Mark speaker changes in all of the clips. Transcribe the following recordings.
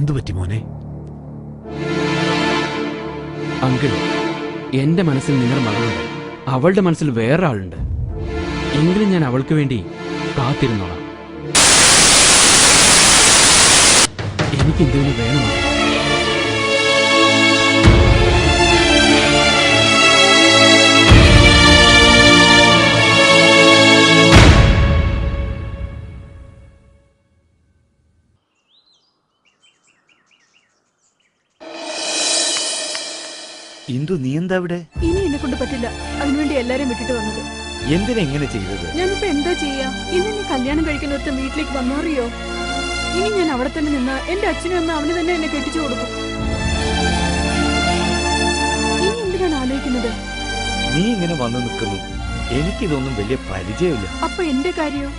Speaker 1: എന്തു പറ്റി മോനെ?
Speaker 2: അങ്കിൾ, എന്റെ മനസ്സിൽ നിങ്ങളുടെ മകളുണ്ട്, അവളുടെ മനസ്സിൽ വേറെ ആളുണ്ട്. എങ്കിലും ഞാൻ അവൾക്ക് വേണ്ടി കാത്തിരുന്നോളാം. എനിക്ക് ഇന്ദുവിനെ വേണമാണ്.
Speaker 3: ഇന്ദു, നീ എന്താ ഇവിടെ?
Speaker 4: ഇനി എന്നെ കൊണ്ട് പറ്റില്ല. അതിനുവേണ്ടി എല്ലാരും വിട്ടിട്ട് വന്നത്.
Speaker 3: എന്തിനാ ഇങ്ങനെ ചെയ്തത്?
Speaker 4: ഞാനിപ്പോ എന്താ ചെയ്യാ? ഇന്ന് എന്നെ കല്യാണം കഴിക്കുന്ന ഒരുത്ത വീട്ടിലേക്ക് വന്നറിയോ? ഇനി ഞാൻ അവിടെ തന്നെ നിന്നാ എന്റെ അച്ഛനും അമ്മ അവന് തന്നെ എന്നെ കെട്ടിച്ചു കൊടുക്കും. ഇനി എന്തിനാണ് ആലോചിക്കുന്നത്?
Speaker 3: നീ ഇങ്ങനെ വന്നു നിൽക്കുന്നു. എനിക്കിതൊന്നും വലിയ പരിചയമില്ല.
Speaker 4: അപ്പൊ എന്റെ കാര്യോ?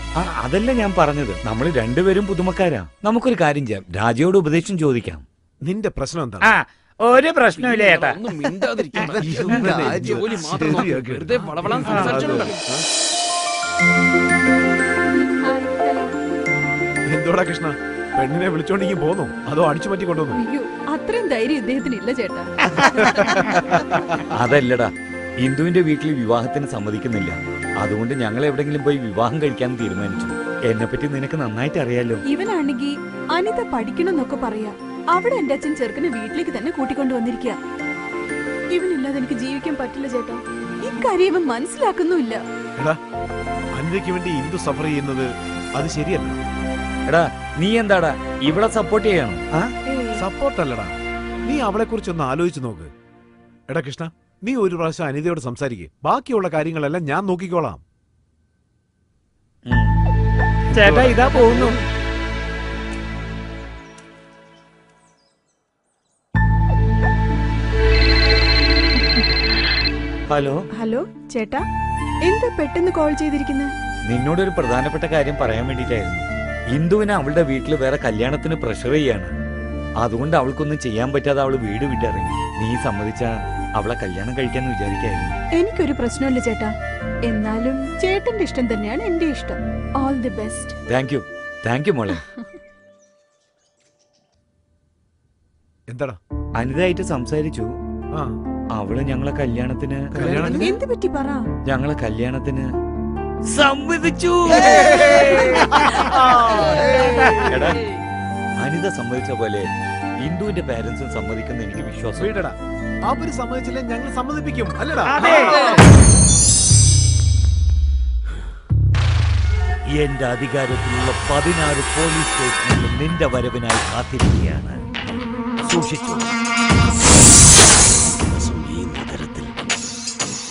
Speaker 3: അതല്ല ഞാൻ പറഞ്ഞത്. നമ്മൾ രണ്ടുപേരും പുതുമക്കാരാ. നമുക്കൊരു കാര്യം ചെയ്യാം, രാജയോട് ഉപദേശം ചോദിക്കാം.
Speaker 1: നിന്റെ പ്രശ്നം എന്താ?
Speaker 3: ഒരു പ്രശ്നമില്ല ചേട്ടാ.
Speaker 1: എന്തോടാ കൃഷ്ണ, പെണ്ണിനെ വിളിച്ചോണ്ടെങ്കിൽ പോന്നു അതോ അടിച്ചു പറ്റി കൊണ്ടുവന്നു?
Speaker 4: അയ്യോ, അത്രയും ധൈര്യം ഇദ്ദേഹത്തിന് ഇല്ല ചേട്ടാ.
Speaker 3: അതല്ലടാ, ഇന്ദുവിന്റെ വീട്ടിൽ വിവാഹത്തിന് സമ്മതിക്കുന്നില്ല. അതുകൊണ്ട് ഞങ്ങൾ എവിടെങ്കിലും പോയി വിവാഹം കഴിക്കാൻ തീരുമാനിച്ചു. എന്നെ പറ്റി നിനക്ക് നന്നായിട്ട് അറിയാലോ.
Speaker 4: ഇവനാണെങ്കിൽ അനിത പഠിക്കണമെന്നൊക്കെ പറയാ. അവിടെ എന്റെ അച്ഛൻ ചെറുക്കനെ വീട്ടിലേക്ക് തന്നെ കൂട്ടിക്കൊണ്ടു വന്നിരിക്കുക. ഇവനില്ലാതെ എനിക്ക് ജീവിക്കാൻ പറ്റില്ല ചേട്ടാ. ഇക്കാര്യം ഇവൻ മനസ്സിലാക്കുന്നുമില്ല.
Speaker 1: എടാ, അനിതയ്ക്ക് വേണ്ടി ഇന്ദു സഫർ ചെയ്യുന്നത് അത് ശരിയല്ല.
Speaker 3: എടാ, നീ എന്താടാ ഇവിടെ സപ്പോർട്ട് ചെയ്യണം?
Speaker 1: സപ്പോർട്ടല്ലടാ, നീ അവളെ കുറിച്ച് ഒന്ന് ആലോചിച്ച് നോക്ക്. എടാ കൃഷ്ണ, നീ ഒരു പ്രാവശ്യം അനിതയോട് സംസാരിക്കേ. ബാക്കിയുള്ള കാര്യങ്ങളെല്ലാം ഞാൻ നോക്കിക്കോളാം.
Speaker 3: ചേട്ടാ, ഇതാ പോകുന്നു. ഹലോ
Speaker 4: ഹലോ ചേട്ടാ, എന്താ പെട്ടെന്ന് കോൾ ചെയ്തിരിക്കുന്നത്?
Speaker 3: നിന്നോടൊരു പ്രധാനപ്പെട്ട കാര്യം പറയാൻ വേണ്ടിട്ടായിരുന്നു. ഇന്ദുവിനെ അവളുടെ വീട്ടിൽ വേറെ കല്യാണത്തിന് പ്രഷർ ചെയ്യാണ്. അതുകൊണ്ട് അവൾക്കൊന്നും ചെയ്യാൻ പറ്റാതെ അവള് വീട് വിട്ടിറങ്ങി. നീ സമ്മതിച്ചാ അവളെ കല്യാണം കഴിക്കാന്ന് വിചാരിക്കായിരുന്നു.
Speaker 4: എനിക്കൊരു പ്രശ്നമില്ല ചേട്ടാ. എന്നാലും ചേട്ടന്റെ ഇഷ്ടം തന്നെയാണ് എന്റെ ഇഷ്ടം. All the best.
Speaker 3: Thank you മോളെ.
Speaker 1: എന്താടാ?
Speaker 3: അനിതായിട്ട് സംസാരിച്ചു. അവള് ഞങ്ങളെ കല്യാണത്തിന്
Speaker 4: എന്ത് പറ്റി പറ?
Speaker 3: ഞങ്ങളെ കല്യാണത്തിന് സമ്മതിച്ചു. എടാ, അനിത സമ്മതിച്ച പോലെ ഇന്ദുവിന്റെ പേരൻസും സമ്മതിക്കുന്ന എനിക്ക് വിശ്വാസം.
Speaker 1: അവര് സമ്മതിച്ചില്ല, ഞങ്ങൾ സമ്മതിപ്പിക്കും. അല്ലടാ,
Speaker 3: എന്റെ അധികാരത്തിലുള്ള 16 പോലീസ് സ്റ്റേഷനുകൾ നിന്റെ വരവിനായി കാത്തിരിക്കുകയാണ്. സൂക്ഷിച്ചു.
Speaker 5: ഈ നഗരത്തിൽ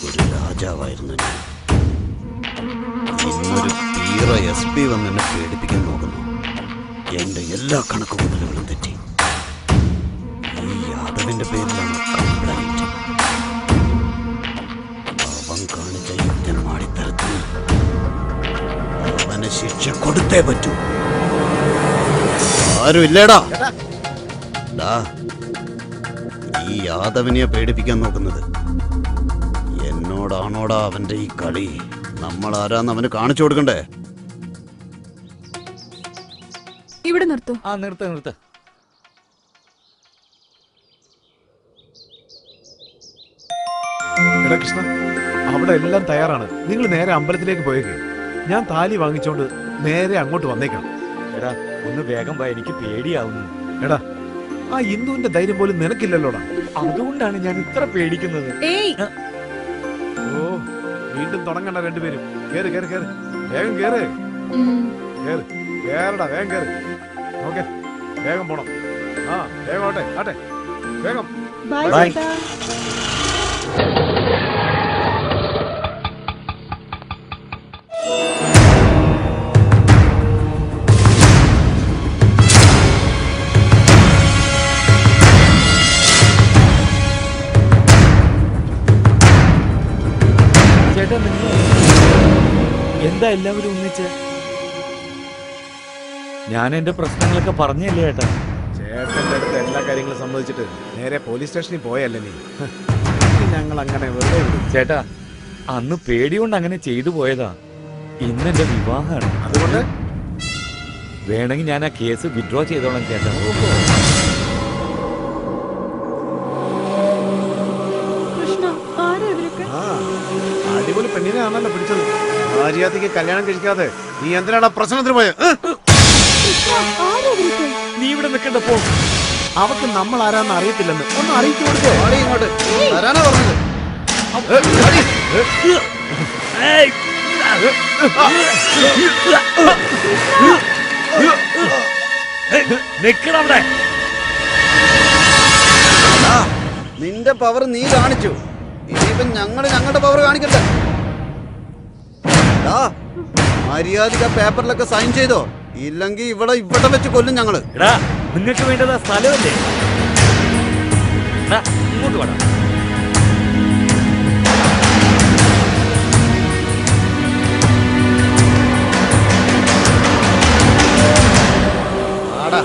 Speaker 5: ഒരു രാജാവായിരുന്നു ഞാൻ. ഇന്നൊരു പീറ SP വന്ന് എന്നെ പേടിപ്പിക്കാൻ നോക്കുന്നു. എന്റെ എല്ലാ കണക്കുകൂട്ടലുകളും തെറ്റി. ഈ യാദവിന്റെ പേരിലാണ് കംപ്ലൈന്റ്. അവൻ കാണിച്ച യുദ്ധമാടിത്തരത്തിന് അവന് ശിക്ഷ കൊടുത്തേ പറ്റൂ. ആരും ഇല്ലേടാ. ഈ യാദവനെയാ പേടിപ്പിക്കാൻ നോക്കുന്നത്. എന്നോടാണോടാ അവന്റെ ഈ കളി? നമ്മൾ ആരാന്ന് അവന് കാണിച്ചു കൊടുക്കണ്ടേ?
Speaker 4: ഇവിടെ നിർത്തൂ.
Speaker 3: നിർത്ത.
Speaker 1: എടാ കൃഷ്ണ, അവിടെ എല്ലാം തയ്യാറാണ്. നിങ്ങൾ നേരെ അമ്പലത്തിലേക്ക് പോയേക്ക്. ഞാൻ താലി വാങ്ങിച്ചോണ്ട് നേരെ അങ്ങോട്ട് വന്നേക്കണം.
Speaker 3: എടാ, ഒന്ന് വേഗം വാ, എനിക്ക് പേടിയാവുന്നു.
Speaker 1: എടാ, ആ ഇന്ദുവിന്റെ ധൈര്യം പോലും നിനക്കില്ലല്ലോടാ.
Speaker 3: അതുകൊണ്ടാണ് ഞാൻ ഇത്ര പേടിക്കുന്നത്.
Speaker 1: ഓ, വീണ്ടും തുടങ്ങണ്ട രണ്ടുപേരും. കേറ് കേറ് കേറ്, വേഗം കേറ്. കേറ് കേറടാ, വേഗം കേറ്. ഓക്കെ, വേഗം പോണം. വേഗം ആട്ടെ ആട്ടെ, വേഗം.
Speaker 3: ബൈ. ചേട്ടാ, എന്താ എല്ലാവരും ഒന്നിച്ച്? ഞാൻ എന്റെ പ്രശ്നങ്ങളൊക്കെ പറഞ്ഞല്ലേ ചേട്ടാ?
Speaker 1: ചേട്ടന്റെ അടുത്ത് എല്ലാ കാര്യങ്ങളും സമ്മതിച്ചിട്ട് നേരെ പോലീസ് സ്റ്റേഷനിൽ പോയല്ലേ നീ? ഞങ്ങൾ അങ്ങനെ വെറുതെ വിടും.
Speaker 3: ചേട്ടാ, അന്ന് പേടികൊണ്ട് അങ്ങനെ ചെയ്തു പോയതാ. ഇന്നെന്റെ വിവാഹമാണ്.
Speaker 1: അതുകൊണ്ട്
Speaker 3: വേണമെങ്കിൽ ഞാൻ ആ കേസ് വിഡ്രോ ചെയ്തോളാം ചേട്ടാ.
Speaker 1: പെണ്ണിനെ ആണല്ലോ പിടിച്ചത്. മര്യാദയ്ക്ക് കല്യാണം കഴിക്കാതെ നീ എന്തിനാണ് പ്രശ്നത്തിന് പോയത്?
Speaker 3: നീ ഇവിടെ നിൽക്കണ്ട പോ.
Speaker 1: അവക്ക് നമ്മൾ ആരാന്ന് അറിയത്തില്ലെന്ന് ഒന്ന് അറിയിച്ചു കൊടുക്കേ.
Speaker 5: ഇങ്ങോട്ട് വരാനാ പറഞ്ഞത്.
Speaker 3: നിക്കണവിടെ.
Speaker 5: നിന്റെ പവർ നീ കാണിച്ചു, ഇനിയിപ്പോ ഞങ്ങളുടെ പവർ കാണിക്കട്ടെ. മര്യാദ പേപ്പറിലൊക്കെ സൈൻ ചെയ്തോ, ഇല്ലെങ്കിൽ ഇവിടെ വെച്ച് കൊല്ലും ഞങ്ങള്.
Speaker 3: എടാ നിങ്ങൾക്ക് വേണ്ടത് ആ സ്ഥലമല്ലേ? എടാ, ഇങ്ങോട്ട് വേണം.
Speaker 5: ആടാ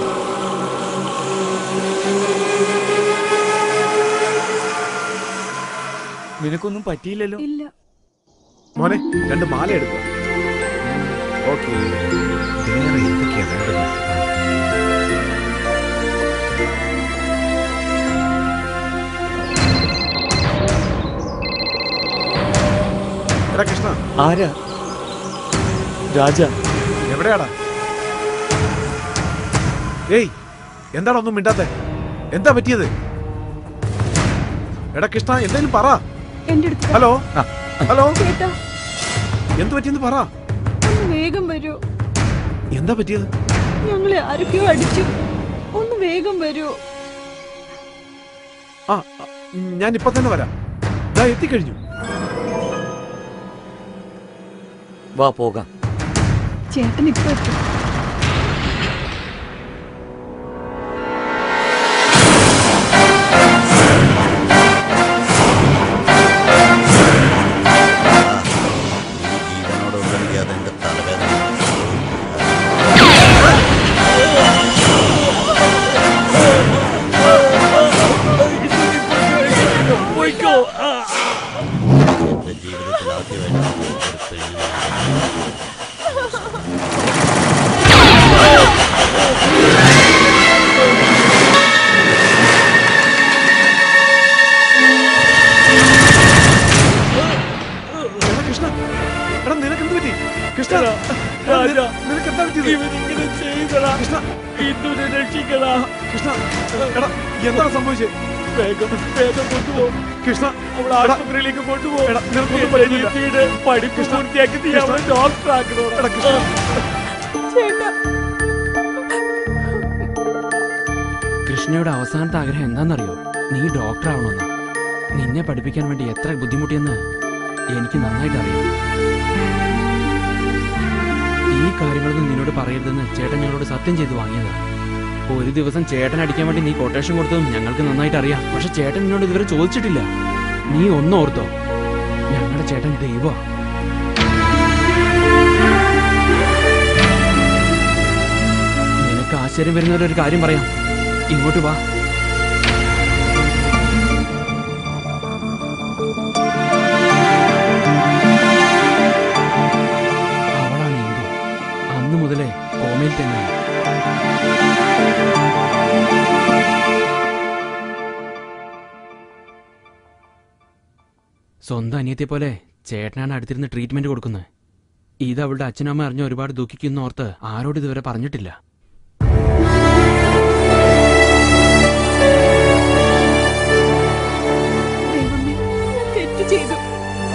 Speaker 3: നിനക്കൊന്നും പറ്റിയില്ലല്ലോ.
Speaker 4: ഇല്ല.
Speaker 1: മോനെ 2 മാല എടുക്കുക. ഓക്കെ, വേറെ എന്തൊക്കെയാ വേണ്ടത്? എടാ കൃഷ്ണ,
Speaker 3: ആരാ? രാജ.
Speaker 1: എവിടെയാടാ? ഏയ്, എന്താടാ ഒന്നും മിണ്ടാത്തെ? എന്താ പറ്റിയത്? എടാ കൃഷ്ണ, എന്തായാലും പറ.
Speaker 4: എന്റെ അടുത്ത്
Speaker 1: ഹലോ ഹലോ,
Speaker 4: ചേട്ടാ,
Speaker 1: എന്ത് പറ്റിയെന്ന് പറ.
Speaker 4: ഒന്ന് വേഗം വരൂ.
Speaker 1: എന്താ പറ്റിയത്?
Speaker 4: ഞങ്ങളെ ആരൊക്കെയോ അടിച്ചു. ഒന്ന് വേഗം വരൂ.
Speaker 1: ആ, ഞാൻ ഇപ്പൊ തന്നെ വരാം. ദാ എത്തിക്കഴിഞ്ഞു.
Speaker 3: വാ പോകാം.
Speaker 4: ചേട്ടൻ ഇപ്പൊ എത്തും.
Speaker 5: ജീവനോടുണ്ടെങ്കിൽ അതെന്റെ തലവേദന. എന്റെ ജീവിതത്തിൽ ആദ്യമായിട്ട് ഒരു പെണ്ണിനെ
Speaker 1: കൃഷ്ണ, എടാ നിനക്ക് എന്ത് പറ്റി? കൃഷ്ണ, നിനക്ക് എന്താ പറ്റിയത്? കൃഷ്ണ, കൃഷ്ണ, എടാ എന്താണ് സംഭവിച്ചത്?
Speaker 3: വേഗം കൊണ്ടുപോകും.
Speaker 1: കൃഷ്ണ,
Speaker 3: അവൾ ആശുപത്രിയിലേക്ക് കൊണ്ടുപോകും.
Speaker 1: എടാ നിനക്കൊന്നും പറ്റിയില്ല.
Speaker 3: പഠിപ്പ് പൂർത്തിയാക്കി നീ അവളെ ഡോക്ടർ ആക്കണോ?
Speaker 1: എടാ കൃഷ്ണ,
Speaker 4: ചേട്ടാ,
Speaker 2: കൃഷ്ണയുടെ അവസാനത്തെ ആഗ്രഹം എന്താണെന്നറിയോ? നീ ഡോക്ടർ ആവണമെന്ന്. നിന്നെ പഠിപ്പിക്കാൻ വേണ്ടി എത്ര ബുദ്ധിമുട്ടിയെന്ന് എനിക്ക് നന്നായിട്ട് അറിയാം. ഈ കാര്യങ്ങളൊന്നും നിന്നോട് പറയരുതെന്ന് ചേട്ടൻ ഞങ്ങളോട് സത്യം ചെയ്ത് വാങ്ങിയതാ. ഒരു ദിവസം ചേട്ടൻ അടിക്കാൻ വേണ്ടി നീ കൊട്ടേഷൻ കൊടുത്തതും ഞങ്ങൾക്ക് നന്നായിട്ട് അറിയാം. പക്ഷെ ചേട്ടൻ നിന്നോട് ഇതുവരെ ചോദിച്ചിട്ടില്ല. നീ ഒന്നോർത്തോ, ഞങ്ങളുടെ ചേട്ടൻ ദൈവമാ. നിനക്ക് ആശ്ചര്യം വരുന്നവരൊരു കാര്യം പറയാം. ഇങ്ങോട്ട് വാ. അവളാണ് ഇന്ദു. അന്ന് മുതലേ കോമയിൽ തന്നെയാണ്. സ്വന്തം അനിയത്തെ പോലെ ചേട്ടനാണ് അടുത്തിരുന്ന് ട്രീറ്റ്മെന്റ് കൊടുക്കുന്നത്. ഇത് അവളുടെ അച്ഛനമ്മ അറിഞ്ഞ ഒരുപാട് ദുഃഖിക്കുന്ന ഓർത്ത് ആരോട് ഇതുവരെ പറഞ്ഞിട്ടില്ല.
Speaker 4: ദൈവമേ, ഞാൻ തെറ്റ് ചെയ്തു.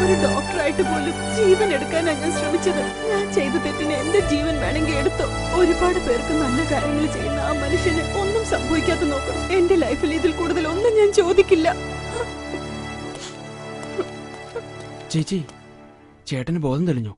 Speaker 4: ഒരു ഡോക്ടറായിട്ട് പോലും ജീവൻ എടുക്കാനാണ് ഞാൻ ശ്രമിച്ചത്. ഞാൻ ചെയ്ത തെറ്റിന് എന്റെ ജീവൻ വേണമെങ്കിൽ എടുത്തോ. ഒരുപാട് പേർക്ക് നല്ല കാര്യങ്ങൾ ചെയ്യുന്ന ആ മനുഷ്യന് ഒന്നും സംഭവിക്കാതെ നോക്കണം. എന്റെ ലൈഫിൽ ഇതിൽ കൂടുതൽ ഒന്നും ഞാൻ ചോദിക്കില്ല.
Speaker 2: ചേച്ചി, ചേട്ടന് ബോധം തെളിഞ്ഞു.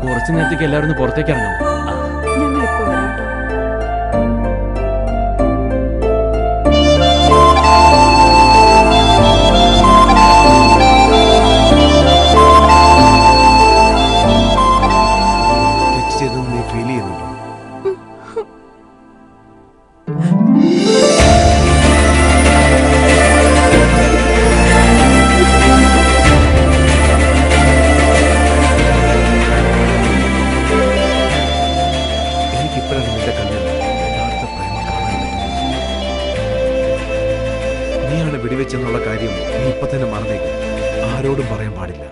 Speaker 2: കുറച്ചു നേരത്തേക്ക് എല്ലാവരും ഒന്ന് പുറത്തേക്ക് ഇറങ്ങാം.
Speaker 4: ഞങ്ങളിപ്പോ വരാം.
Speaker 1: തെറ്റ് ചെയ്തെന്ന് നീ ഫീൽ ചെയ്യുന്നുണ്ടോ? വെടിവെച്ചെന്നുള്ള കാര്യം നീ ഇപ്പൊ തന്നെ മറന്നേക്ക്. ആരോടും പറയാൻ പാടില്ല.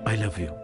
Speaker 1: I love you.